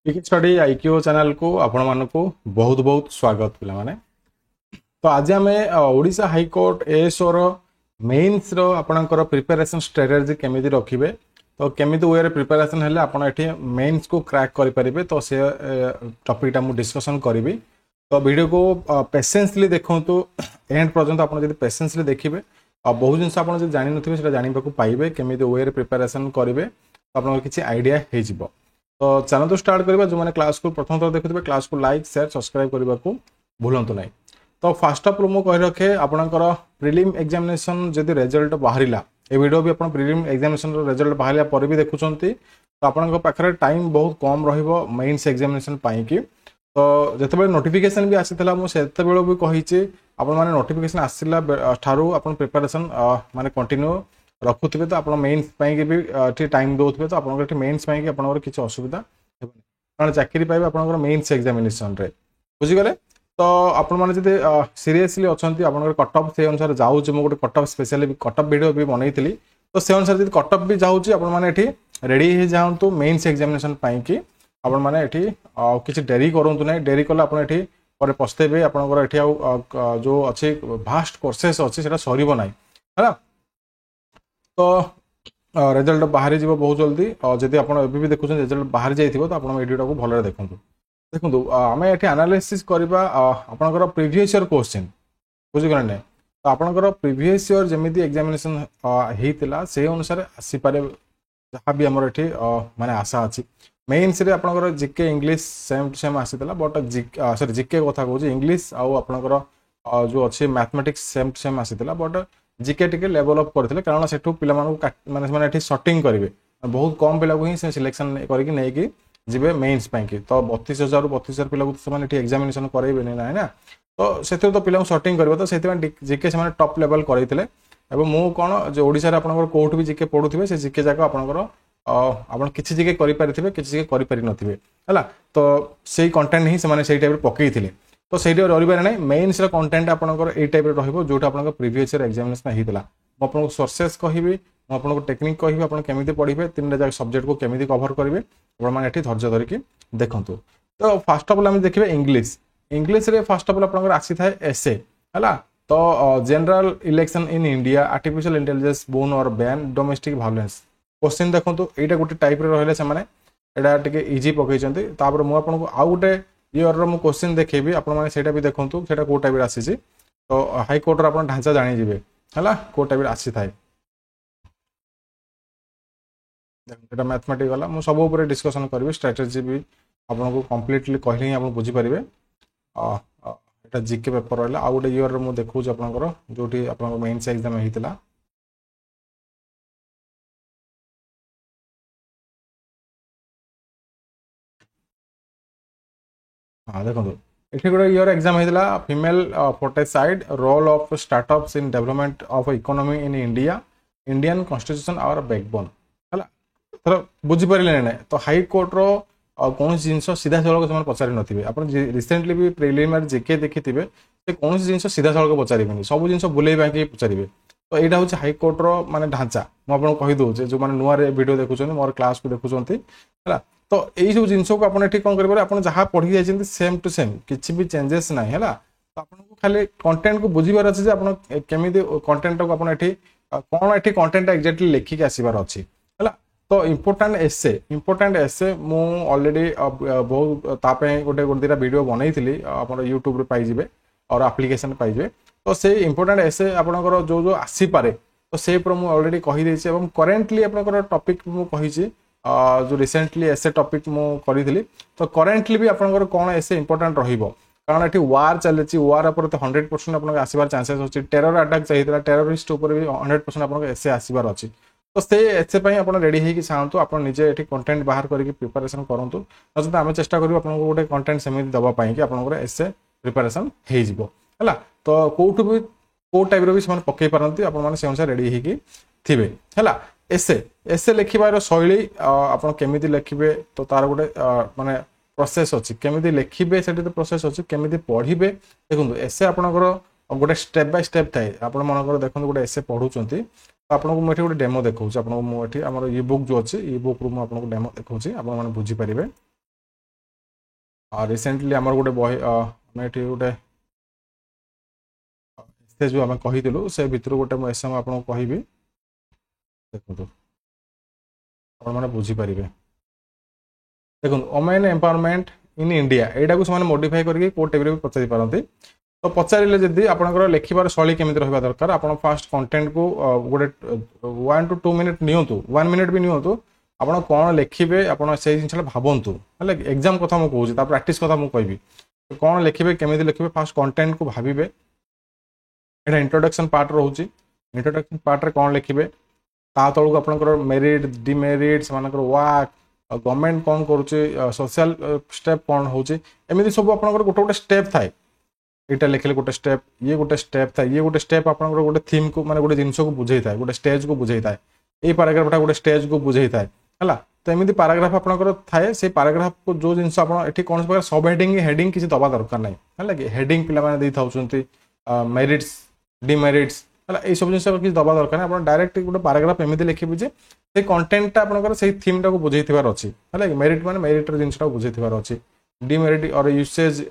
Pick study IQ channel को आपण मानकु बहुत बहुत स्वागत पिला माने। तो आज आम ओडिशा हाईकोर्ट एएसओ रो मेन्स रो आपणकर प्रिपरेशन स्ट्रेटेजी केमिति रखिबे तो केमिति वे रे प्रिपरेशन हेले आपण एठी मेन्स को क्रैक करि परिबे तो से टॉपिक टा मु डिस्कशन करिवि। तो वीडियो को पेशेंसली देखंतु एंड पर्यंत आपण जदि पेशेंसली देखिबे बहुत जिनस आपण जदि जानि नथिबे सेटा जानिबा को पाइबे केमिति वे रे प्रिपरेशन करिवे तो आपण किछि आईडिया हे जिवो। तो चैनल तो स्टार्ट करबा जो माने क्लास को प्रथम थर देखुथिबे क्लास को लाइक शेयर सब्सक्राइब करबा को भूलंतु नै। तो फर्स्ट ऑफ ऑल मु कहि रखे आपनकर प्रीलिम एग्जामिनेशन जदि रिजल्ट बाहरिला ए वीडियो भी अपन प्रीलिम एग्जामिनेशन रो रिजल्ट बाहरिया पर भी देखुचंती तो आपनकर पाखरे टाइम बहुत कम रहइबो मेंस एग्जामिनेशन पाई कि। तो जतबे नोटिफिकेशन भी आसीतला मु सेतबेलो भी कहिछि आपन माने नोटिफिकेशन आसीला ठारू आपन प्रिपरेशन माने कंटिन्यू रखुथिबे तो आपण मेन्स पाई के भी ठी टाइम दोथिबे तो आपण के मेन्स पाई के आपण किछ असुविधा हेबनी कारण चाकरी पाइबे आपण मेन्स एग्जामिनेशन रे बुझी गले। तो आपण माने जदि सीरियसली अछंती आपण कट ऑफ से अनुसार जाउछ मु गोटे cut off specially cut off video भी बनैतिली तो से अनुसार जदि कट ऑफ भी जाउछ आपण माने एठी रेडी हे जाउंतु मेन्स एग्जामिनेशन पाई कि आपण माने एठी किछ डेरी करंतु नै डेरी कला आपण एठी पर पछतेबे आपण एठी जो अछि भास्ट कोर्सेस अछि सेटा सरीबो नै हैला। तो रिजल्ट बाहरी जीव बहुत जल्दी और जदि आप भी देखुं रिजल्ट बाहरी जाइए तो आप वीडियो को भलरे देखूँ देखूँ आम ये एनालिसिस करवा आपंकर प्रीवियस ईयर क्वेश्चन बुझीगले ना। तो आपंकर प्रीवियस ईयर जमी एग्जामिनेशन होता से अनुसार आसीपे जहाँ भी आमर ये माने आशा अच्छी मेन्स रे आपंकर GK English same to same आसीला बट सॉरी जीके कथा कहूँ इंग्लिश आउ आपंकर जो अच्छे मैथमेटिक्स सेम टू सेम आसीला बट जीके टिके लेवल अप करथिले कारण सेठू पिला माने माने एठी सॉर्टिंग करिवे बहुत कम पिला को ही सिलेक्शन करके नै कि जिबे मेंस पाई कि। तो 32,000 रु 32,000 पिला को से माने एठी एग्जामिनेशन करैबे नै ना तो सेथे तो पिला को सॉर्टिंग करबो तो सेथे माने जीके से माने टॉप लेवल करैथिले एवं मु कोन जो ओडिसा रे आपनकर कोर्ट भी जीके पढुथिबे से जीके जाको आपनकर आपण किछि जीके करि परिथिबे किछि जीके करि परि नथिबे हला। तो सेही कंटेंट ही से माने सेही टाइप रे पकेइथिले तो सही रही ना मेन्स कंटेंट आपंकर ये टाइप रही जो आप प्रीवियस ईयर एग्जामिनेशन होता मुझे सोर्सेस कहि मुझे टेक्निक कहि आप केमी पढ़े तीन जाक सब्जेक्ट को केमी कभर करेंगे आपड़ी धैर्य धरिकी देखूँ। तो फास्ट ऑफ ऑल आम देखिए इंग्लिश इंग्लिश रे फास्ट ऑफ ऑल आप आसी था एसे है। तो general election in India artificial intelligence bone और बैन डोमेस्टिक वायलेंस क्वेश्चन देखो यहाँ गोटे टाइप रही से इजी पकई मुझे आउ गोटे ईयर रो क्वेश्चन देखेबी आपण माने सेटा भी देखंतु सेटा को टाइप आसी छी। तो हाई कोर्ट रो आपण ढांचा जानि जिवे हला को टाइप आसी थाए एटा मैथमेटिक्स वाला मु सब ऊपर डिस्कशन करबी स्ट्रेटजी भी आपण को कंप्लीटली कहले ही आपण बुझी परिबे। एटा जीके पेपर रहला आ गोटे ईयर रो मु देखौ जे आपनकर जोठी आपन मेंस एग्जाम हेतिला हाँ देखो ये गोटे ईयर एग्जाम होता female foeticide role of startups in development of economy in India Indian constitution our backbone है तो बुझीपारे ना। तो हाई कोर्ट रो कौन जिनस सीधा सड़क से पचारि नथिबे आप रिसेंटली भी प्रिलिमिनरी जीके देखिथिबे से कौन जिनस सीधा सड़क पचारे सब जिन बुले बांकी पचारे। तो यहाँ हूँ हाई कोर्ट रो माने ढांचा मुझे कहीदे जो मैंने नुआ वीडियो देखुं मोर क्लास को देखुं है। तो यही सब जिन को आपड़ कौन करेंगे आप जहाँ पढ़ी जाइए सेम टू सेम किसी भी चेंजेस ना है। तो आपको खाली कंटेंट को बुझीबार अच्छे जे आप केमी कंटेंट को आप कौन ये कंटेंट एक्जाक्टली लिखिक आसबार अच्छी है। तो इम्पोर्टाट एसे मु ऑलरेडी बहुत तापे गोटे गोटे दुटा वीडियो बनई आप यूट्यूब पाइबे और एप्लिकेशन पाइबे। तो से इम्पोर्टाट एसे आपंकर जो जो आसीपे तो से मुझे ऑलरेडी कहीदे करेन्टली आपंकर टॉपिक मुझे जो रिसेंटली एसे टॉपिक मु करी। तो करेन्टली भी आपंकर कौन एसे इम्पोर्टाट रहिबो कारण ये वार चलती वार पर तो 100% आप आसबार चांसेस अच्छी टेरर अटैक चाहिए टेररिस्ट उपर भी 100% आप एसे आसबार अच्छी। तो से एसे आप रेडी होगी चाहतु आप निजे ये कंटेंट बाहर करके प्रिपरेशन करूँ नचेत आम चेष्टा करूँ आपको गोटे कंटेंट सेमती दवापाई कि आप एसे प्रिपरेशन है। तो कौटू भी कौ टाइप भी पकई पारती आपने अनुसार रेडी होगी थे है। एसे एसे लिखार शैली आप केमी लिखे तो तार गोटे माने प्रोसेस अच्छी केमी लिखे से तो प्रोसेस अच्छी केमी पढ़े देखो एसे आपंकर गोटे स्टेप बाय स्टेप थाए आप मनकर देखो गोटे एसे पढ़ुं तो आपको मुझे गोटे डेमो देखा आपको मुझे आम इ बुक जो अच्छी इ बुक रू मुझे डेमो देखा आप बुझीपारे। रिसेंटली आमर गोटे बही आम ये गोटे एसे जो आम कही से भितर गोटे एसे आपको कहि देखो आपने बुझीपारे देखो वुमेन एम्पावरमेंट इन इंडिया यहाँ को से मॉडिफाई करके कोर्ट टेबल भी पचारि पारती तो पचारे जदि आपंकर लिखार शैली केमी रहा दरकार आप फास्ट कंटेंट को गोटे 1 to 2 मिनट नियंतु 1 मिनट भी नियंतु आप कौन लिखे आप जिन भावतु है एग्जाम कथा मुझे कहूँ प्राक्ट कथा मुझे कहि कौन लिखे केमी लिखे फास्ट कंटेंट को भावे यहाँ इंट्रोडक्शन पार्ट रोचे इंट्रोडक्शन पार्ट रे कौन लिखे ता तलू आपंकर मेरिट डिमेरिट से वाक गवर्नमेंट कौन करुचे सोशल स्टेप कौन होची एमती सब आपंकर गोटे गोटे स्टेप थाए यहाँ लिखले गोटे स्टेप था ये गोटे स्टेप आप गोटे थीम को माने गोटे जिन को बुझे था गोटे स्टेज को बुझे था ये पैराग्राफटा गोटे स्टेज को बुझे था है तो एमती पैराग्राफ आपंकर थाए से पैराग्राफ को जो जिन आप कौन प्रकार सब हेडिंग किसी दबा दरकार ना है हेडिंग पे था मेरिट्स डिमेरिट्स है ये सब जिन किसी दबा दरकार नहीं आप डायरेक्ट गोटे पैराग्राफ एमती लिखे जे से कंटेंटा आपंकर से थीम टाक बुझे है मेरिट माने मेरिट जिनटा बुझे अच्छी डिमेरिट और यूसेज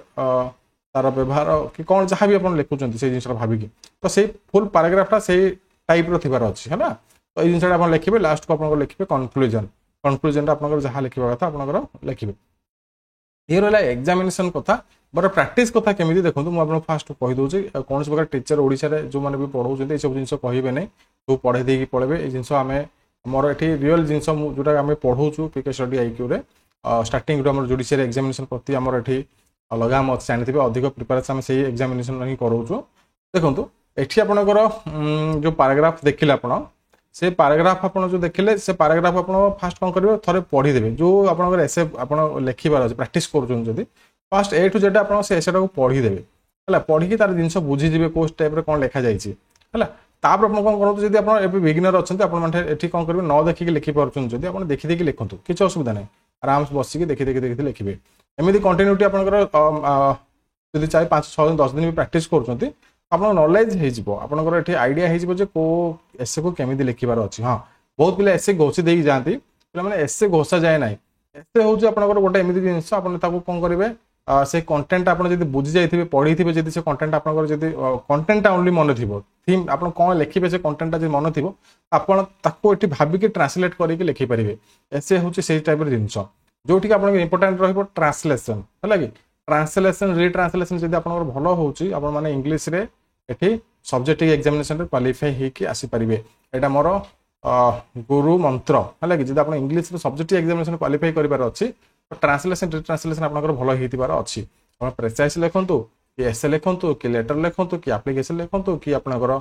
तार व्यवहार कि कौन जहाँ भी आप लिखुं से जिन भाविकी तो से फुल पैराग्राफटा से टाइप रबार अच्छी है तो ये जिनसा आप लिखे लास्ट को आप लिखे कनक्लूजन आप जहाँ लिखा कथा आप लिखे ये रहा एग्जामिनेशन कथा बट प्रैक्टिस कथा केमी देखो मुझे फास्ट कहीदे कौन प्रकार टीचर ओडिशा रे जो मैंने भी पढ़ाऊँ ये सब जिन कहे नहीं तो पढ़े देकी पढ़े ये जिन आम मोर ये रियल जिन जोटा आम पढ़ाऊँ पीके स्टडी आईक्यू स्टार्टिंग आम जुडिशियल एग्जामिनेशन प्रति आमर ये लगाम अच्छे जानते अधिक प्रिपेरेसन आम से एग्जामिनेशन ही कराऊँ देखो ये आपंकर जो पैराग्राफ देखिले आप से पैराग्राफ आप जो देखिले से पैराग्राफ आप फास्ट कौन करेंगे थे पढ़ीदेवे जो आपंकर एसे आप लिखार अच्छे प्राक्ट कर फास्ट ए टू जेड आप एसेटा को पढ़ीदेवे है पढ़ी तार जिन बुझीजे कौ टाइप कौन लिखा जाए तापर आप कौन करूँ जब आप बिगिनर अच्छा आपठी कौन करेंगे न देखिए लिखिपार्टी आप देखी लिखु किसी असुविधा नहीं आराम से बसिक देखी लिखे एमती कंटिन्यूटी आपंकर जब 4-5-6 दिन 10 दिन भी प्राक्ट कर नॉलेज होकर ये आइडिया हो कौ एसे को केमी लिखार अच्छी हाँ बहुत पिला एसे घोषी देकी जाती पे एसे घोषा जाए ना एसे हूँ आपंकर गोटे एमती जिन कौन करेंगे से कंटेंट आप बुझी जाइए पढ़ी थे जब से कंटेंट आपंकर जब कंटेंटा ओनली मन थी थीम आप कौन लिखे से कंटेंटा जो मन थी आपको ये भाविक ट्रांसलेट करके लिखिपारे एसे हूँ से टाइप जिनस जो आप इंपोर्टाट ट्रांसलेसन है कि ट्रांसलेसन रिट्रांसलेसन जब आप भल हो इंग्लीश रे ये सब्जेक्टिव एग्जामिनेशन क्वालिफाई होकर आसीपारे यहाँ मोर गुरु मंत्र है कि जब आप इंग्लीश सब्जेक्टिव एग्जामिनेशन क्वालिफाई करार अच्छी ट्रांसलेसन रिट्रांसलेसन आपंकर भल होती अच्छी आप प्रेसाइज लिखु कि एसे लिखु कि लेटर लिखु कि आप्लिकेसन लिखु कि आपंकर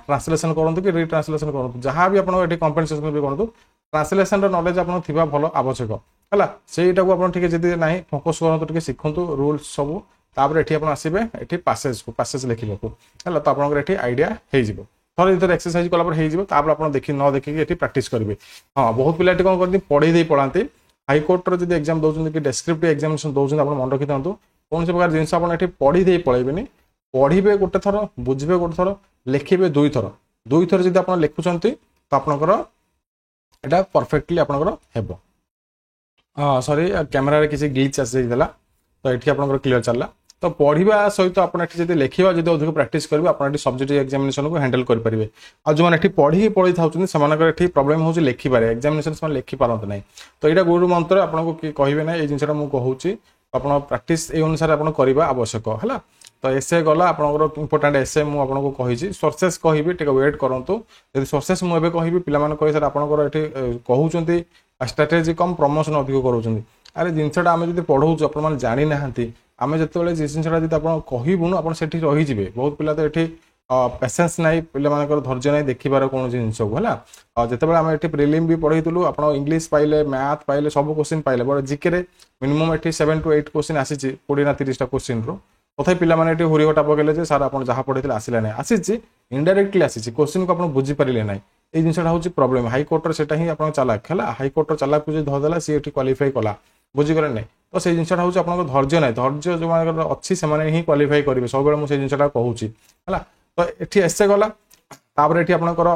ट्रांसलेसन करूँ कि रिट्रांसलेसन करूँ जहाँ भी आप कंपेनसेसन भी करूँ ट्रांसलेसन नॉलेज आप भल आवश्यक है से ठीक ना फोकस करूँ शिखु रूल्स सब तापर ये आप आसवे ये पासेज को पासेज लिखा है तो आपंकर ये आइडिया हो थोड़े थोड़े एक्सरसाइज कलापर आप देखिए न देखिए ये प्राक्ट करेंगे हाँ बहुत पिला कौन करती पढ़े पढ़ाते हाईकोर्टर जब एग्जाम दौरान कि डेस्क्रिप्टिव एग्जामिनेशन दौरान आप मन रखी था कौन से प्रकार जिनस आप पढ़ी पढ़ेबे पढ़े गोटे थर बुझे गोटे थर लिखे दुई थर जब आप लिखुंट तो आपंकर यहाँ परफेक्टली आपंकर हेब हाँ सॉरी कैमेरा किसी ग्लिच आसीला तो ये आपंकर क्लीयर चलला तो पढ़ा सहित आपड़ी लिखा जब अधिक प्राक्ट करेंगे आप सब्जेक्टिव एग्जामिनेशन को हैंडल करेंगे आ जो मैंने पढ़ी पढ़ी था से प्रॉब्लम हो लिखिपारे एग्जामिनेशन से लिखिपारती ना तो यहाँ गुरु मंत्र आपको कहे ना ये जिनसा मुझे कहूँ आप प्राक्ट अनुसार आप करवा आवश्यक है तो एसे गला आपंकर इंपोर्टाट एसे मुझे कही सोर्सेस कहि टे वेट करूँ यदि सोर्सेस मुझे कहि पे कही सर आपंकर ये कहते स्ट्राटेजी कम प्रमोशन अधिक करों अरे जिनसा आम जो पढ़ाऊँ आप जानी ना आम जो जिनसा जब आप कहबुन आप रहीजे बहुत पिला तो ये पेसेंस ना पे धैर्य ना देखिबार कौन जिनस को है जिते आम ये प्रिलिम भी पढ़ेलु आप इंग्लीश पाइले मैथ पाइले सब क्वेश्चन पाइले बट जिके मिनिमम ये 7 to 8 क्वेश्चन आसी 20 ना 30 क्वेश्चन रू तथा पे हुरी हटा पकड़े सर आप जहाँ पढ़े आसला ना आसी इनडायरेक्टली आसी क्वेश्चन को आप बुझीपारे ना ये जिनसा हूँ प्रोब्लेम हाईकोर्टर से ही आप चालाक है हाईकोर्टर चालाक को जो धरदेला सी क्वालिफाई कला बुझीगले ना तो से जिनसा हूँ आप धैर्य ना धैर्य जो मान अच्छी से ही क्वालिफाई करेंगे सब मुझे जिनसा कहूँ है तो ये एसे गला तापर ये आपंकर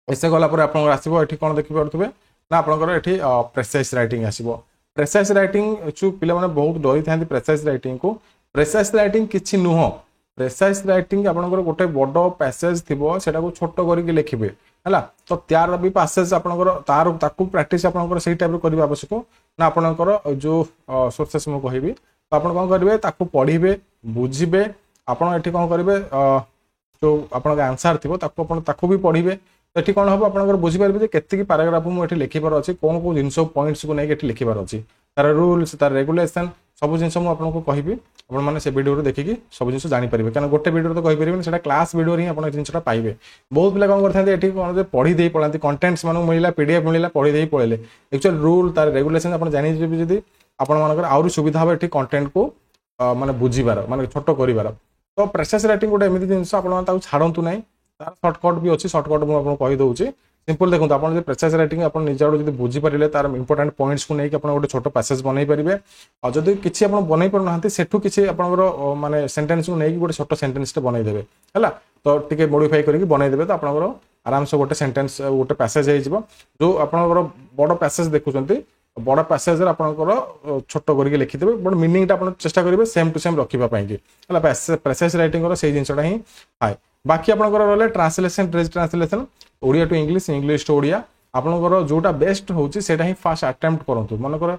एसे गला आप आसो ये कौन देखिपे ना आपंकर ये प्रेसाइज राइटिंग आसो प्रेसाइज राइटिंग जो पिला माने बहुत डरी थांती प्रेसाइज राइटिंग को प्रेसाइज राइटिंग किछि नुह प्रेसाइज राइटिंग आपनकर गोटे बड़ पैसेज थिबो सेटा को छोट करके लिखिबे हला तो त्यार भी पैसेज आपनकर तार ताकू प्रैक्टिस आपनकर सेही टाइप रो करबा आवश्यक ना आपनकर जो सोर्सेस मु कहिबी तो आपण कोन करबे ताकू पढिबे बुझिबे आपण एठी कोन करबे जो आपन आंसर थिबो ताकू आपण ताकू भी पढिबे एठी कोन हबो आपनकर बुझि पारबे जे केते की पैराग्राफ मु एठी लिखिबार अछि कोन को जिंस पॉइंट्स को नै एठी लिखिबार अछि तार रूल्स तार रेगुलेशन सब जिंस मु आपन को कहिबी आपण माने से वीडियो रो देखिकी सब जिंस जानि परिबे कारण गोटे वीडियो तो कहि परिबे सेटा क्लास वीडियो रे आपण जिंसटा पाइबे बहुत पिला कोन करथांते एठी कोन जे पढि देई पळांती कंटेंट्स मानु मिलिला पीडीएफ मिलिला पढि देई पळेले एक्चुअल रूल तार रेगुलेशन आपण जानि जेबी जदी आपण मानकर आउर सुविधा हो एठी कंटेंट को माने बुझिबार माने छोटो करिबार तो प्रेसाइज राइटिंग गोटे एमिति जिंस आपण ताऊ छाडंतु नै तार शॉर्टकट भी अछि शॉर्टकट मु आपन कहि दउची सिंपल देखो आपन जे प्रेसाइज राइटिंग आपन निजाडो जदी बुझि परिले तार इंपोर्टेंट पॉइंट्स को नै कि आपन गोटे छोटो पैसेज बनै परिबे आ जदी किछि आपन बनै पर नहंती सेठु किछि आपनकर माने सेंटेंस को नै कि गोटे छोटो सेंटेंस ते बनै देबे हला तो टिके मॉडिफाई करके बनै देबे तो आपनकर आराम से गोटे सेंटेंस गोटे पैसेज हे जिवो जो आपनकर बड़ पैसेज देखुचंती बड़ पैसेज रे आपनकर छोटो करके लिखि देबे बट मीनिंग ता आपन चेष्टा करिवे सेम टू सेम रखिबा पई कि हला प्रेसाइज राइटिंग रो सेही जिंसटा ही हाय बाकी आपनकर रहले translation dress translation Odia to English English to Odia आपनकर जोटा बेस्ट होची सेटा ही फर्स्ट अटेम्प्ट करंतु मनकर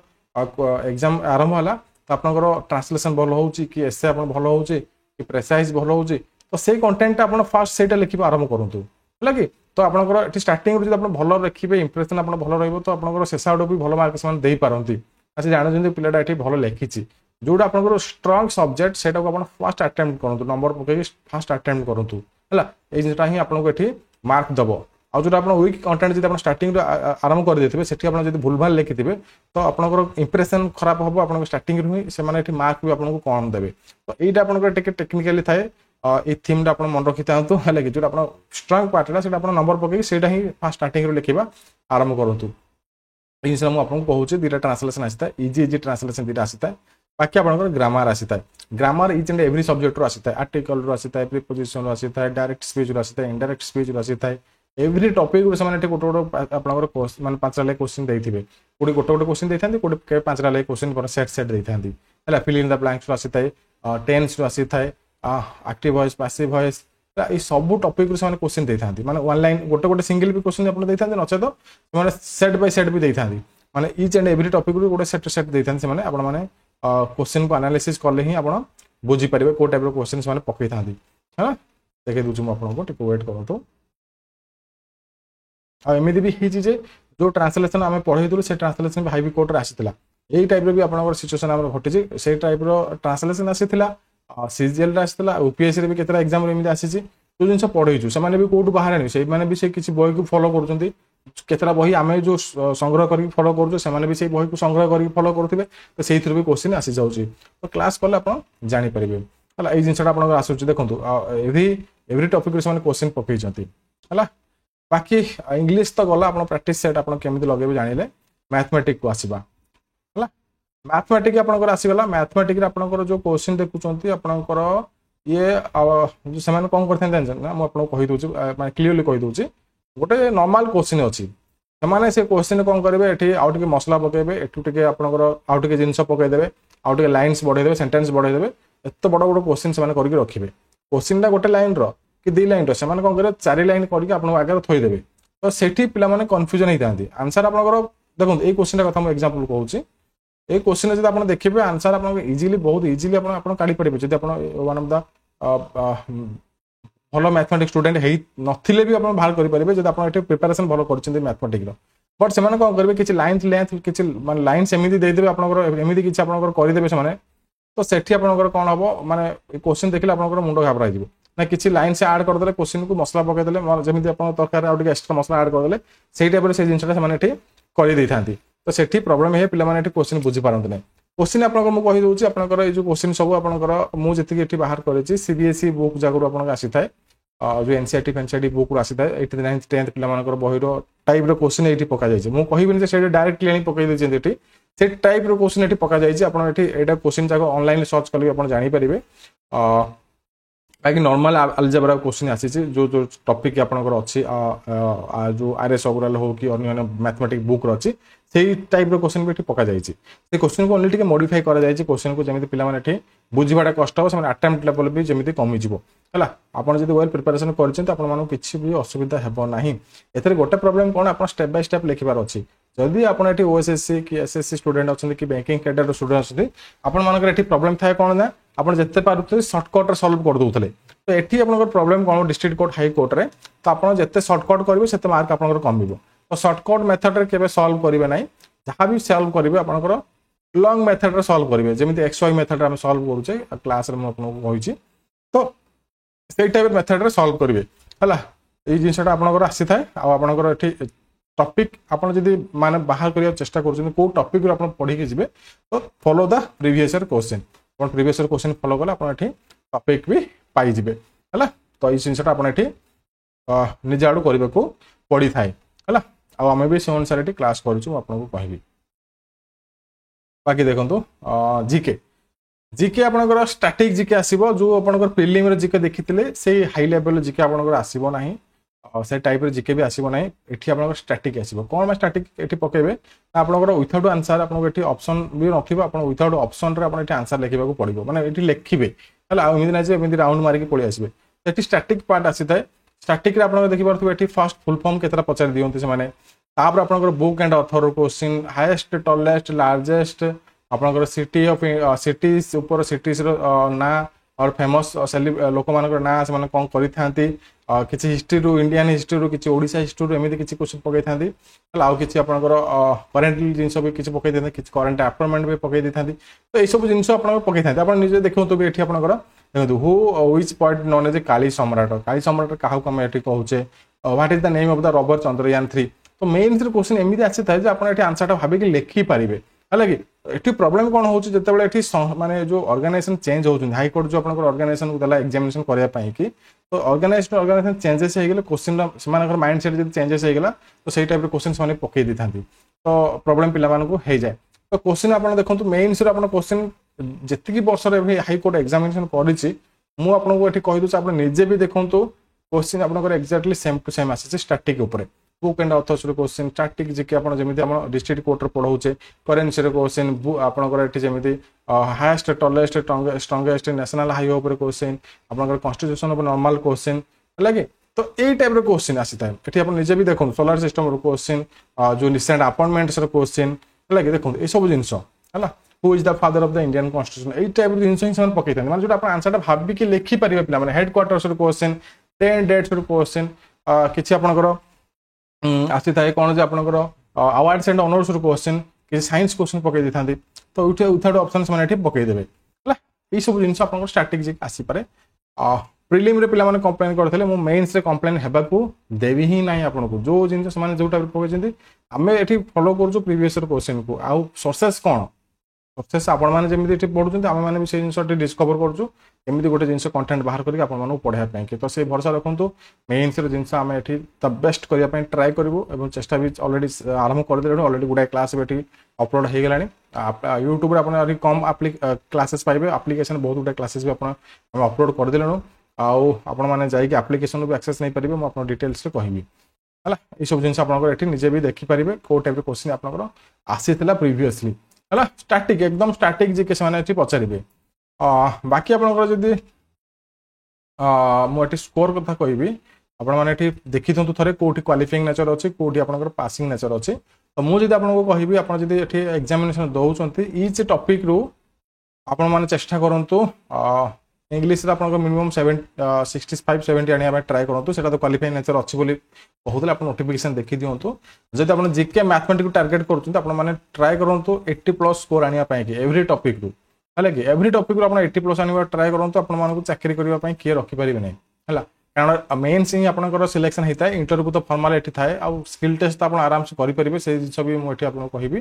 एग्जाम आरंभ होला तो आपनकर ट्रांसलेशन भलो होची कि एसे आपन भलो होची कि प्रेसाइज भलो होची तो से कंटेंट आपन फर्स्ट सेटा लिखिबा आरंभ करंतु हला कि तो आपनकर एठी स्टार्टिंग रो आपन भलो रखिबे इंप्रेशन आपन भलो रहइबो तो आपनकर शेष आडो भी भलो मार्क्स मान देई पारंती अच्छा जानो जंदी पिलाटा एठी भलो लेखिची जोटा आपनकर स्ट्रांग सब्जेक्ट सेटा को आपन फर्स्ट अटेम्प्ट करंतु नंबर पके फर्स्ट अटेम्प्ट करंतु हला ए जिटा ही आपनको एठी मार्क दबो आ जोटा आपन वीक कंटेंट जदी आपन स्टार्टिंग रो आरंभ कर देथिबे सेठी आपन जदी भूलभाल लिखिथिबे तो आपनकर इंप्रेशन खराब होबो आपन स्टार्टिंग रो ही से माने एठी मार्क भी आपनको कम देबे तो एटा आपनकर टिके टेक्निकली थाए ए थीम टा आपन मन रखि तांतु हला कि जोटा आपन स्ट्रांग पार्ट ला सेटा आपन नंबर पके सेटा ही फर्स्ट स्टार्टिंग रो लिखिबा आरंभ करंतु ए हिसाब मु आपन कहूची दिटा ट्रांसलेशन आसीता इजी इजी ट्रांसलेशन दिटा आसीता बाकी आपनकर ग्रामर आसीता grammar each and every subject रो आसीता आर्टिकल रो आसीता प्रीपोजिशन रो आसीता डायरेक्ट स्पीच रो आसीता इनडायरेक्ट स्पीच रो आसीता एवरी टॉपिक रो समान एटे गोटे आपनकर माने पांचरा ले क्वेश्चन देइथिबे कोडी गोटे क्वेश्चन देइथांती कोडी पांचरा ले क्वेश्चन पर सेट सेट देइथांती हला फिल इन द ब्लैंक्स रो आसीता टेंस रो आसीता एक्टिव वॉइस पैसिव वॉइस ए सब टॉपिक रो समान क्वेश्चन देइथांती माने वन लाइन गोटे सिंगल भी क्वेश्चन आपन देइथांती नचे तो माने सेट बाय सेट भी देइथांती माने इच एंड एवरी टॉपिक रो गोटे सेट सेट देइथांती माने आपन माने क्वेश्चन को एनालिसिस करले ही आपण बुझी परिबे को टाइप रो क्वेश्चंस माने पकई थांदी हां देखे दुछु म आपन को टिक वेट करतो आ एमिति भी ही जे जो ट्रांसलेशन हमें पढै दुल से ट्रांसलेशन भी हाईवी कोर्ट रे आसीतला एई टाइप रो भी आपन सिचुएशन हमर घटि जे से टाइप रो ट्रांसलेशन आसीतला सीजीएल रे आसीतला यूपीएससी रे भी केतरा एग्जाम रे एमिति आसी जे जो जिंस पढै छु से माने भी कोड बाहर आनी से माने भी से किछि बॉय को फॉलो करजंती केतरा बही आमे जो संग्रह करके फॉलो करू से माने भी से बही को संग्रह करके फॉलो करथिबे तो सेही थ्रू भी क्वेश्चन आसी जाउची तो क्लास करले आपण जानि परिबे हला ए जिंसटा आपण आसुची देखंतु एवरी टॉपिक रे माने क्वेश्चन पकई जंती हला बाकी इंग्लिश तो गला आपण प्रैक्टिस सेट आपण केमिति लगेबे जानिले मैथमेटिक्स को आसीबा हला मैथमेटिक्स आपनकर आसी गला मैथमेटिक्स रे आपनकर जो क्वेश्चन देखुचंती आपनकर ये जो समान कोन करथेन जान ना म आपण कहि दोची माने क्लियरली कहि दोची गोटे नॉर्मल क्वेश्चन अछि समान से क्वेश्चन कोन करबे एठी आउट के मसला पकेबे एठु टिके आपनकर आउट के जिंस पके देबे आउट के लाइंस बढ़े देबे सेंटेंस बढ़े देबे एत बड़ बड़ क्वेश्चन समान करके रखिबे क्वेश्चन टा गोटे लाइन रो कि दी लाइन रो समान कोन करे चारि लाइन करके आपन आगे थोई देबे तो सेठी पिला माने कंफ्यूजन हे तांती आंसर आपनकर देखो ए क्वेश्चन टा कथा म एग्जांपल कहूची ए क्वेश्चन जदी आपन देखिबे आंसर आपन इजीली बहुत इजीली आपन काढी पड़िबे जदी आपन वन ऑफ द भलो मैथमेटिक्स स्टूडेंट हेई नथिले भी आपण बाहर करि परिबे जदी आपण एटे प्रिपरेशन भलो करछिन मैथमेटिक्स रो बट से माने कोन करबे किछि लाइन लेंथ किछि माने लाइन्स एमिति दे देबे आपनकर एमिति किछि आपनकर करि देबे से माने तो सेठी आपनकर कोन हबो माने क्वेश्चन देखिले आपनकर मुंडो घाबरा जिवो ना किछि लाइन से ऐड कर देले क्वेश्चन को मसला पके देले जेमिति आपण तरकार आउट के एक्स्ट्रा मसला ऐड कर देले सेही टाइप रे से जिंसटा से माने एठी करि दैथांती तो सेठी प्रॉब्लम हे पिला माने एठी क्वेश्चन बुझी पारंत नै क्वेश्चन आपनकर मु कहि दोची आपनकर ए जो क्वेश्चन सब आपनकर मु जति एठी बाहर करेछि सीबीएसई बुक जागुर आपनकर आसी थाए जो एनसीईआरटी फेनसीईआरटी बुक रो आसी थाए 8th 9th 10th पिला मानकर बही रो टाइप रो क्वेश्चन एठी पका जाय छै मु कहिबिन जे से डायरेक्टली आनी पकई दै छै एठी से टाइप रो क्वेश्चन एठी पका जाय छै आपण एठी एटा क्वेश्चन जाको ऑनलाइन सर्च करले आपण जानि परिबे बाकी नॉर्मल अलजेब्रा क्वेश्चन आसी जो जो टॉपिक आपनकर अछि जो आरएस ओवरऑल हो कि अन्य मैथमेटिक्स बुक रो अछि सेही टाइप रो क्वेश्चन भी पका जायछि से क्वेश्चन को ओनली टिके मॉडिफाई करा जायछि क्वेश्चन को जेमिति पिला माने एठी बुझिबाटा कष्ट हो से अटेम्प्ट लेवल भी जेमिति कमी जिवो हला आपण जदी वेल प्रिपरेशन करछन आपण मानु किछि भी असुविधा हेबो नाही एथरे गोटे प्रॉब्लम कोन आपण स्टेप बाय स्टेप लिखिबार अछि जदि आपण एठी ओएसएससी कि एसएससी स्टूडेंट अछन कि बैंकिंग कैडर स्टूडेंट अछन आपण मानकर एठी प्रॉब्लम थाए कोन ना आपण जत्ते पारुथि शॉर्टकट रे सॉल्व कर दोथले तो एठी आपनकर प्रॉब्लम कोन डिस्ट्रिक्ट कोर्ट हाई कोर्ट रे तो आपण जत्ते शॉर्टकट करिवे सेते मार्क आपनकर कमिबो तो शॉर्टकट मेथड रे केबे सॉल्व करिवे नाही जहां भी सॉल्व करिवे आपनकर लॉन्ग मेथड रे सॉल्व करिवे जेमिति एक्सवाई मेथड रे हम सॉल्व करूचे क्लास रे म आपनको कहिछि तो सेई टाइप मेथड रे सॉल्व करिवे हला एई जिंसटा आपनकर आसी थाए आ आपनकर एठी टॉपिक आपण जदी माने बाहर करिया चेष्टा करछन को टॉपिक रे आपण पढी के जिवे तो follow the previous year question आपण प्रीवियस ईयर क्वेश्चन फॉलो करले आपण एठी टॉपिक भी पाई जिवे हला तो एई जिंसटा आपण एठी निज आडू करबे को पड़ी थाए हला आ हमें भी से अनुसार एठी क्लास करूछु आपनको कहबी बाकी देखंतु जीके जीके आपनकर स्टैटिक जीके आसीबो जो आपनकर प्रीलिम रे जीके देखितिले से हाई लेवल जीके आपनकर आसीबो नाही से टाइप रे जीके भी आसीबो नाही एठी आपनकर स्टैटिक आसीबो कोन में स्टैटिक एठी पकेबे आपनकर विथआउट आंसर आपनकर एठी ऑप्शन भी नथिबो आपन विथआउट ऑप्शन रे आपन एठी आंसर लिखिबा को पड़िबो माने एठी लिखिबे हला एमिदि नै जे एमिदि राउंड मारी के पळि आसीबे एठी स्टैटिक पार्ट आसी थाए स्टैटिक रे आपनकर देखि पारथु एठी फर्स्ट फुल फॉर्म केतरा पचार दियंती से माने तापर आपनकर book and author question highest tallest largest आपनकर सिटी ऑफ सिटीज ऊपर सिटीज रो ना और फेमस लोक मानकर ना से माने कोन करि थांती किछि हिस्ट्री रो इंडियन हिस्ट्री रो किछि ओडिसा हिस्ट्री रो एमिति किछि क्वेश्चन पकै थांती हला किछि आपनकर करेंटली जिंस भी किछि पकै देथांती किछि करंट अपॉइंटमेंट भी पकै देथांती तो एई सब जिंस आपनकर पकै थांती आपन निजे देखौ तो भी एठी आपनकर देखो who which point known as काली सम्राट काहू हम एठी कहूचे what is the name of the rover Chandrayaan 3 तो मेन क्वेश्चन एमिति आछि थाए जे आपन एठी आंसर टा भाबे कि लिखि पारिबे हला कि एठी प्रॉब्लम कोन होची जते बेले एठी माने जो ऑर्गेनाइजेशन चेंज होउछ हाई कोर्ट जो आपनकर ऑर्गेनाइजेशन को दला एग्जामिनेशन करिया पई कि तो ऑर्गेनाइजेशन चेंजेस हे गेले क्वेश्चन सेमानकर माइंडसेट जदी चेंजेस हे गेला तो सेही टाइप रे क्वेश्चन माने पकै दिथांती तो प्रॉब्लम पिला मानको हे जाय तो क्वेश्चन आपन देखंतु मेंस रे आपन क्वेश्चन जति वर्ष रे हाई कोर्ट एग्जामिनेशन करिछि मु आपनको एठी कहि दोछ आपन निजे भी देखंतु क्वेश्चन आपनकर एक्जेक्टली सेम टू सेम आसी स्टैटिक ऊपर बुक एंड ऑथर्स रो क्वेश्चन स्टैटिक जेके आपण जेमिति आपण डिस्ट्रिक्ट कोर्ट रे पढौचे करेंसी रो क्वेश्चन आपनकर एठी जेमिति highest tallest strongest national highway ऊपर क्वेश्चन आपनकर कॉन्स्टिट्यूशन ऊपर नॉर्मल क्वेश्चन लागे तो एई टाइप रो क्वेश्चन आसी थाए एठी आपण निजे भी देखो सोलर सिस्टम रो क्वेश्चन जो रिसेंट अपॉइंटमेंट्स रो क्वेश्चन लागे देखो ए सब जिंस हला who is the father of the Indian constitution एई टाइप रो जिंस हिन पकै थाए माने जो आपण आंसर टा भाबी कि लिखि परिबे पिला माने हेडक्वार्टर्स रो क्वेश्चन टेन डेट्स रो क्वेश्चन किछि आपनकर आसी थाए कोन जे आपनकर अवार्ड्स एंड ऑनर्स रो क्वेश्चन कि साइंस क्वेश्चन पकै दिथांती तो उठे विथआउट ऑप्शंस माने एठी पकै देबे हला ई सब जिंस आपनकर स्ट्रैटेजी आसी पारे प्रीलिम रे पिला माने कंप्लेन करथले मु मेंस रे कंप्लेन हेबा को देबी ही नाही आपनको जो जिंस माने जो टाइप पकै जंती हमें एठी फॉलो करजो प्रीवियस रो क्वेश्चन को आ सोर्सेस कोन सोर्सेस आपण माने जेमिति एठी पढुचंती हम माने भी से जिंस डिस्कवर करजो एमिति गोटे जिंस कंटेंट बाहर करके आपण मानु पढिया पई कि तो से भरोसा रखंतु मेंस रे जिंस हम एठी द बेस्ट करिया पई ट्राई करबो एवं चेष्टा भी ऑलरेडी आरंभ कर देले ऑलरेडी गुडा क्लास बेठी अपलोड हे गेलानी YouTube रे आपण अरि कम क्लासेस पाइबे एप्लीकेशन बहुत गुडा क्लासेस भी आपण हम अपलोड कर देलेनो आउ आपण माने जाई कि एप्लीकेशन भी एक्सेस नहीं परिबे म आपण डिटेल्स रे कहबी हला ई सब जिंस आपण एठी निजे भी देखि परिबे को टाइप रे क्वेश्चन आपण आसीतला प्रीवियसली हला स्टैटिक एकदम स्टैटिक जे के माने एठी पचारिबे बाकी आपनकर जदी मु एठी स्कोर कथा कहबी आपण माने एठी देखिथंतु थरे कोठी क्वालिफाइंग नेचर अछि कोठी आपनकर पासिंग नेचर अछि तो मु जदी आपनको कहबी आपण जदी एठी एग्जामिनेशन दउचंती ईच टॉपिक रो आपण माने चेष्टा करंतु इंग्लिश रे आपनको मिनिमम 65 70 आनिया बा ट्राई करंतु सेटा तो क्वालिफाइंग नेचर अछि बोली बहुतले आपण नोटिफिकेशन देखि दियंतु जदी आपण जीके मैथमेटिक्स टारगेट करचंती आपण माने ट्राई करंतु 80+ स्कोर आनिया पई कि एवरी टॉपिक रो हला कि एवरी टॉपिक रो आपण 80+ आनिबा ट्राई करंतु आपण मानको चाकरी करबा पई किए रखि परिबे नै हला कारण मेंस ही आपनकर सिलेक्शन हेता इंटरव्यू तो फॉर्मल एठी थाए आ स्किल टेस्ट आपण आराम से करि परिबे से सब मु एठी आपन कहबी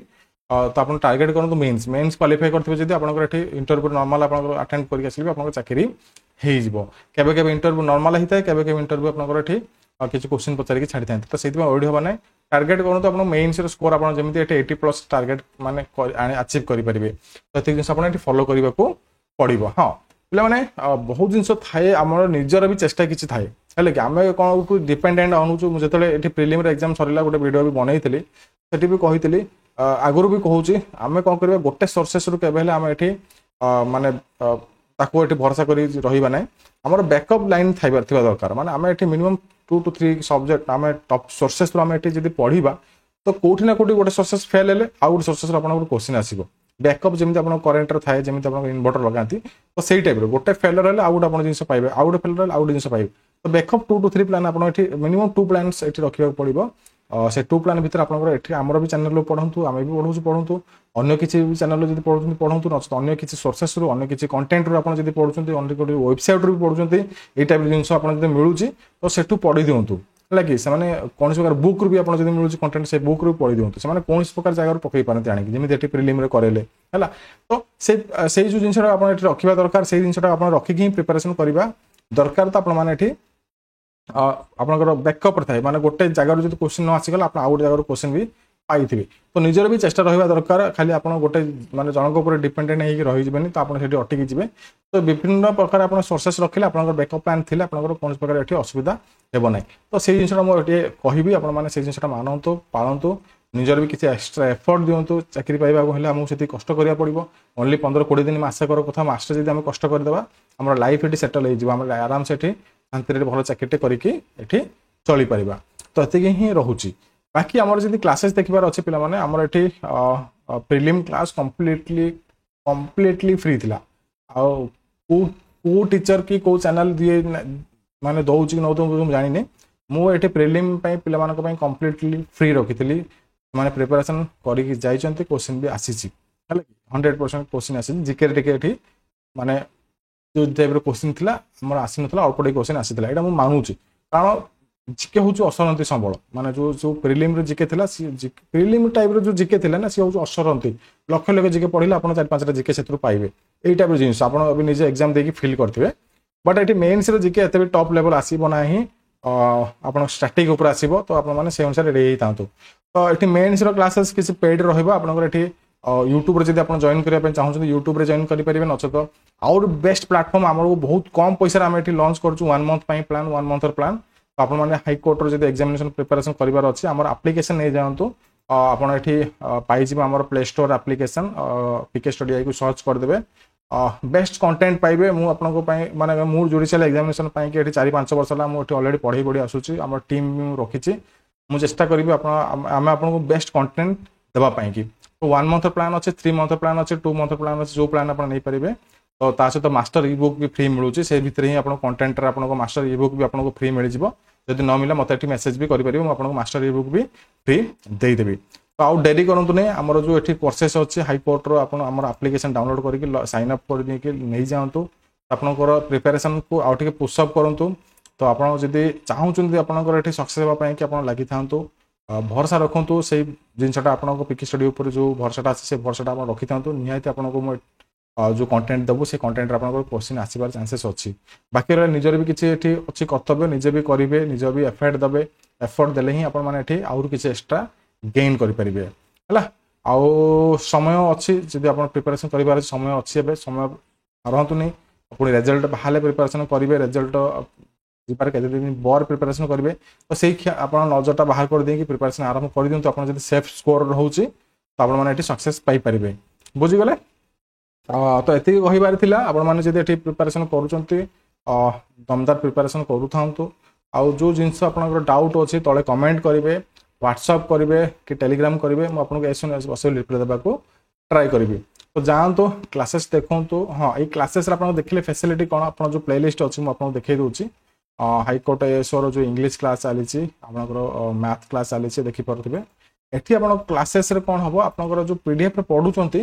तो आपण टारगेट करंतु मेंस क्वालिफाई करथिबे जदी आपनकर एठी इंटरव्यू नॉर्मल आपनकर अटेंड करि आसिबे आपनकर चाकरी हे जिवो केबे केबे इंटरव्यू नॉर्मल हेता केबे केबे इंटरव्यू आपनकर एठी किछ क्वेश्चन पचारि कि छाडी थांते तो सेति ओडी होबा नै टारगेट करंतु आपण मेंस रो स्कोर आपण जेमिति एठी 80+ टारगेट माने अचीव करि परिबे तो एति जिंस आपण एठी फॉलो करिबा को पड़िबो हां पे मैंने बहुत जिन थाए आम निजर भी चेष्टा किसी थाए है कि आम कौन डिपेंडेंट अनुचु मुझे जो प्रिलिम एग्जाम सरला गोटे वीडियो भी बनई से भी कही आगुरी भी कहूँ आम कौन कर गोटे सोर्सेस रू केवे आम ये माने ये भरोसा कर रहा ना आम बैकअप लाइन थाइबार दरकार माने आम ये मिनिमम 2 to 3 सब्जेक्ट आम टॉप सोर्सेस रू आम ये पढ़ा तो कौटी ना कौटी गोटे सोर्सेस फेल हेले आउ गोटे सोर्सेस आपको क्वेश्चन आसो बैकअप जमी आप करेन्ट थाए जमी आप इन्वर्टर लगाती तो सही टाइप गोटे फेलर है आउ गोटे जिन पाइबे आउ गोटे फेलर आउ गोटे जिन पाइबे तो बैकअप 2 to 3 प्लान आप मिनिमम 2 प्लान्स ये रखा पड़ो से 2 प्लान भितर आप आमर भी चैनल पढ़ु आम भी पढ़ू पढ़ु अन्य किसी भी चैनल जब पढ़ुं पढ़ु न अन्य किसी सोर्सेस रू अन्य किसी कंटेंट रू आप पढ़ुं अन्य वेबसाइट रू भी पढ़ुं ये टाइप जिन आप मिलूँ तो सेठू पढ़ी दिंतु है कि कौन प्रकार बुक रू भी आप मिलूँ कंटेंट से बुक रू पढ़ी दिंतु से कौन प्रकार जगह पकई पारती आनिक जमी प्रिलिम करेले है तो से जो जिनसा आप रखा दरकार से जिनसा आप रखिक ही प्रिपेरेसन करवा दरकार तो आपने आपंकर बैकअप थाए माने गोटे जगार जो क्वेश्चन न आसीगला आप आउ गोटे जगार क्वेश्चन भी पाई तो निजर भी चेष्टा रहा दरकार खाली आप गोटे माने जनक उपर डिपेंडेंट होगी रही तो आप अटकी जी तो विभिन्न प्रकार आप सोर्सेस रखिले आप बैकअप प्लान थे आप कौन प्रकार ये असुविधा हेब ना तो से जिनसा मुझे कहि आपने से जिनसा मानतु पालतु निजर भी किसी एक्सट्रा एफर्ट दिंतु चाकरी पाइबा आमको से कष्ट करा पड़ो ओनली 15-20 दिन मसेकर कथा मास्टर जब आम कष्ट करदे आम लाइफ ये सेटल हो आराम से शांति भल चाकरी करके चली पार तो ये ही रोचे बाकी आमर जब क्लासेस देखबार अच्छे पे आमर ये प्रिलिम क्लास कंप्लीटली फ्री थिला को टीचर कि को चैनल दिए माने दौर कि नौ जानी मुझे प्रिलिम पे कंप्लीटली फ्री रखी माने प्रिपरेशन करके जाइए क्वेश्चन भी आसी 100% क्वेश्चन आसी जिके टे माने जो टाइप क्वेश्चन थी आमर आसी ना अल्प टे क्वेश्चन आसी यहाँ मुझे मानुची कारण जिके हूँ असरंती संबल माने जो प्रिलिम जिके थी प्रिलिम टाइप जो जिके थी ना सी हूँ असरंती लक्ष लक्ष जिके पढ़े आप 4-5टा जिके से पाइबे यही टाइप जिन आप निजे एग्जाम देकी फिल करेंगे बट ये मेन्स जिके एत भी टॉप लेवल आसब ना ही आप स्टार्टिंग उपर आसो तो आपने से अनुसार रेडी था तो ये मेन्स क्लासेस किसी पेड रहा यूट्यूब जब आप जॉइन करने चाहते यूट्यूब जॉइन करेंगे नचेत आउट बेस्ट प्लाटफर्म आमको बहुत कम पैसा आम ये लंच कर 1 month प्लान 1 month प्लान तो आपने हाईकोर्टर जब एग्जामिनेशन प्रिपरेशन करार अच्छे आम आप्लिकेसन नहीं जातु आपड़ ये पाइबे आम प्ले स्टोर आप्लिकेसन पीके स्टडी को सर्च करदे बेस्ट कंटेंट पाइबे मुझे माने मु जुडिशियल एग्जामिनेशन कि 4-5 वर्ष है मुझे अलरेडी पढ़े पढ़ी आसूँ आम टीम रखी मुझे चेष्टा करी आम आपको बेस्ट कंटेंट देवाई कि तो 1 month प्लान अच्छे 3 month प्लान अच्छे 2 month प्लान अच्छे जो प्लान आप नहीं पारे तो सहित मास्टर इ बुक भी फ्री मिलूँ से भितर ही आप कंटेंट आपको मास्टर इ बुक भी आपको फ्री मिल जाव जब न मिला मत ये मेसेज भी करेंगे मुझे मास्टर इ बुक भी फ्री देदेवी तो आउ डेरी करूँ नहीं आमर जो ये प्रोसेस अच्छे हाईकोर्टर आप आप्लिकेसन डाउनलोड करके साइन अप कर नहीं जातु आपंकर प्रिपेरेसन को आउ टे पुशअप करूँ तो आप चाहूँगी आपंकर ये सक्सेस होगापाई कि आप लगी था भरोसा रखु से जिनसा आप पीके स्टडी उपर जो भरोसा से भरोसा आप रखी था निहाती आपको जो कंटेंट देवु से कंटेंट क्वेश्चन आसबार चांसेस अच्छी बाकी रहा निजर भी किसी अच्छी कर्तव्य निजे भी करेंगे निज भी एफर्ट देवे एफर्ट देले ही आपने आउर किसी एक्सट्रा गेन करेंगे है आउ समय अच्छी जब आप प्रिपेरेसन कर समय अच्छी समय रहतु नहीं पुणी रिजल्ट बाहर प्रिपेरेसन करेंगे रिजल्ट जीवार केते दिन बर प्रिपेरेसन करेंगे तो से आप नजरटा बाहर कर दें प्रिपेरेसन आरंभ कर दिखाँ आप सेफ स्कोर रोचे तो आपने सक्सेस पाइपर बुझीगले तो ये कहबार आपने प्रिपेरेसन कर दमदार प्रिपेरेसन करूँ आउ जो जिनस आप डाउट अच्छे तले कमेंट करेंगे व्हाट्सअप करेंगे कि टेलीग्राम करेंगे मुझे एस बस रिप्लाई देवाक ट्राए करी तो जातु क्लासेस देखो हाँ ये क्लासेस आप देखिले फैसिलिटी कौन आप जो प्लेलिस्ट अच्छी मुझे देखी दूसरी हाईकोर्ट एएसओ जो इंग्लिश क्लास चली आपंकर मैथ क्लास चली देखिपे एटी आप क्लासेस कौन हम आपंकर जो पीडीएफ पढ़ुंट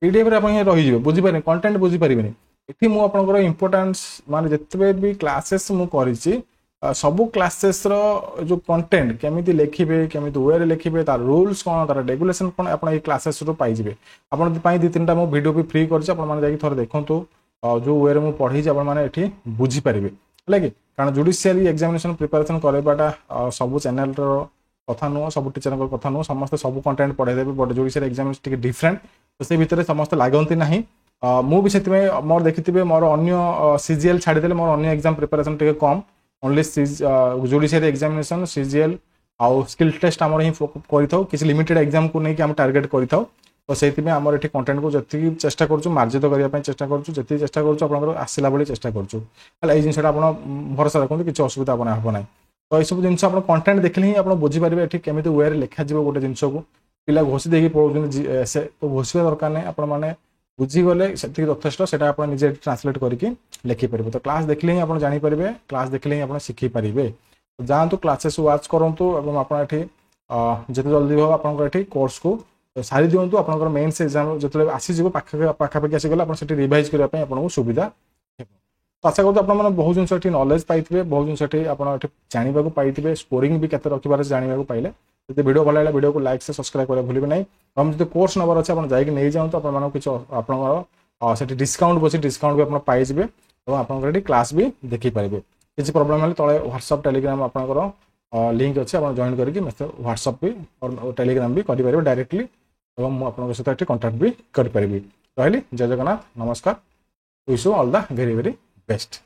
पीडीएफ आप रही बुझीपारे कंटेंट बुझीपारे ये मुझे इंपोर्टान्स माने जिते भी क्लासेस मुझे सबू क्लासेस जो कंटेंट केमी लिखे केमी वे लिखे तार रूल्स कौन तार रेगुलेशन कौन आप क्लासेस पाइबे आप 2-3टा मो वीडियो भी फ्री कर थोड़े देखूँ जो वे मुझे पढ़ी आपने बुझीपारे है कि कारण जुडिशियल एग्जामिनेशन प्रिपेरेसन कराटा सबू चैनल कथा नुह सब टीचर कथा नुह समस्त सब कंटेंट पढ़ाई देवे बट जुडिशियल एग्जामिनेशन डिफरेंट तो से भितर समस्त लगती ना मु भी से मोर देखिए मोर अन्य सीजीएल छाड़देले मोर अन्य एग्जाम प्रिपरेशन टे come only judiciary examination CGL आउ स्किल टेस्ट आमर ही करें किसी लिमिटेड एग्जाम को लेकिन टार्गेट करें तो से आमर ये कंटेंट को जी चेष्टा करूँ मार्जित करने चेष्टा करूँ जी चेष्टा करूँ आसला भाई चेष्टा करूँ जिनसा आप भरोसा रखते किसी असुविधा हम ना तो यह सब जिन कंटेंट देखले ही आप बुझीपारे ये केमी वे लिखा गोटे जिनस को पिला घोषी देकी पढ़े तो घोषा दरकार नहीं आपने बुझीगले से यथेष से आप निजे ट्रांसलेट करके लिखिपारे तो क्लास देखले ही आप जानीपारे क्लास देखले ही आप शिखिपारे तो जातु क्लासेस वाच करूँ और आप जिते जल्दी हो आप कोर्स को सारी दिंतु आप मेन्स एग्जाम जो आसीज पाखापाखि आसीगले आप रिवाइज करने आपको सुविधा तो आशा करते आप बहुत जिन नॉलेज पाइबे बहुत जिन आप जानवा पाइबे स्कोरिंग भी केते रखिबार जानवा पाइले जब वीडियो भल लगा वीडियो को लाइक से सब्सक्राइब करें भूलें नहीं हम जो कोर्स नंबर अच्छे आप जाकि नहीं जाऊँ तो आप डिस्काउंट बस डिस्काउंट भी आप पाइबे और आप क्लास भी देखिपारे किसी प्रोब्लेम है तले व्हाट्सअप टेलीग्राम आपंकर लिंक अच्छे आप जॉइन करके व्हाट्सअप भी और टेलीग्राम भी करेंगे डायरेक्टली और मुझे सहित कंटाक्ट भी करें रही जय जगन्नाथ नमस्कार wish you all the very very best.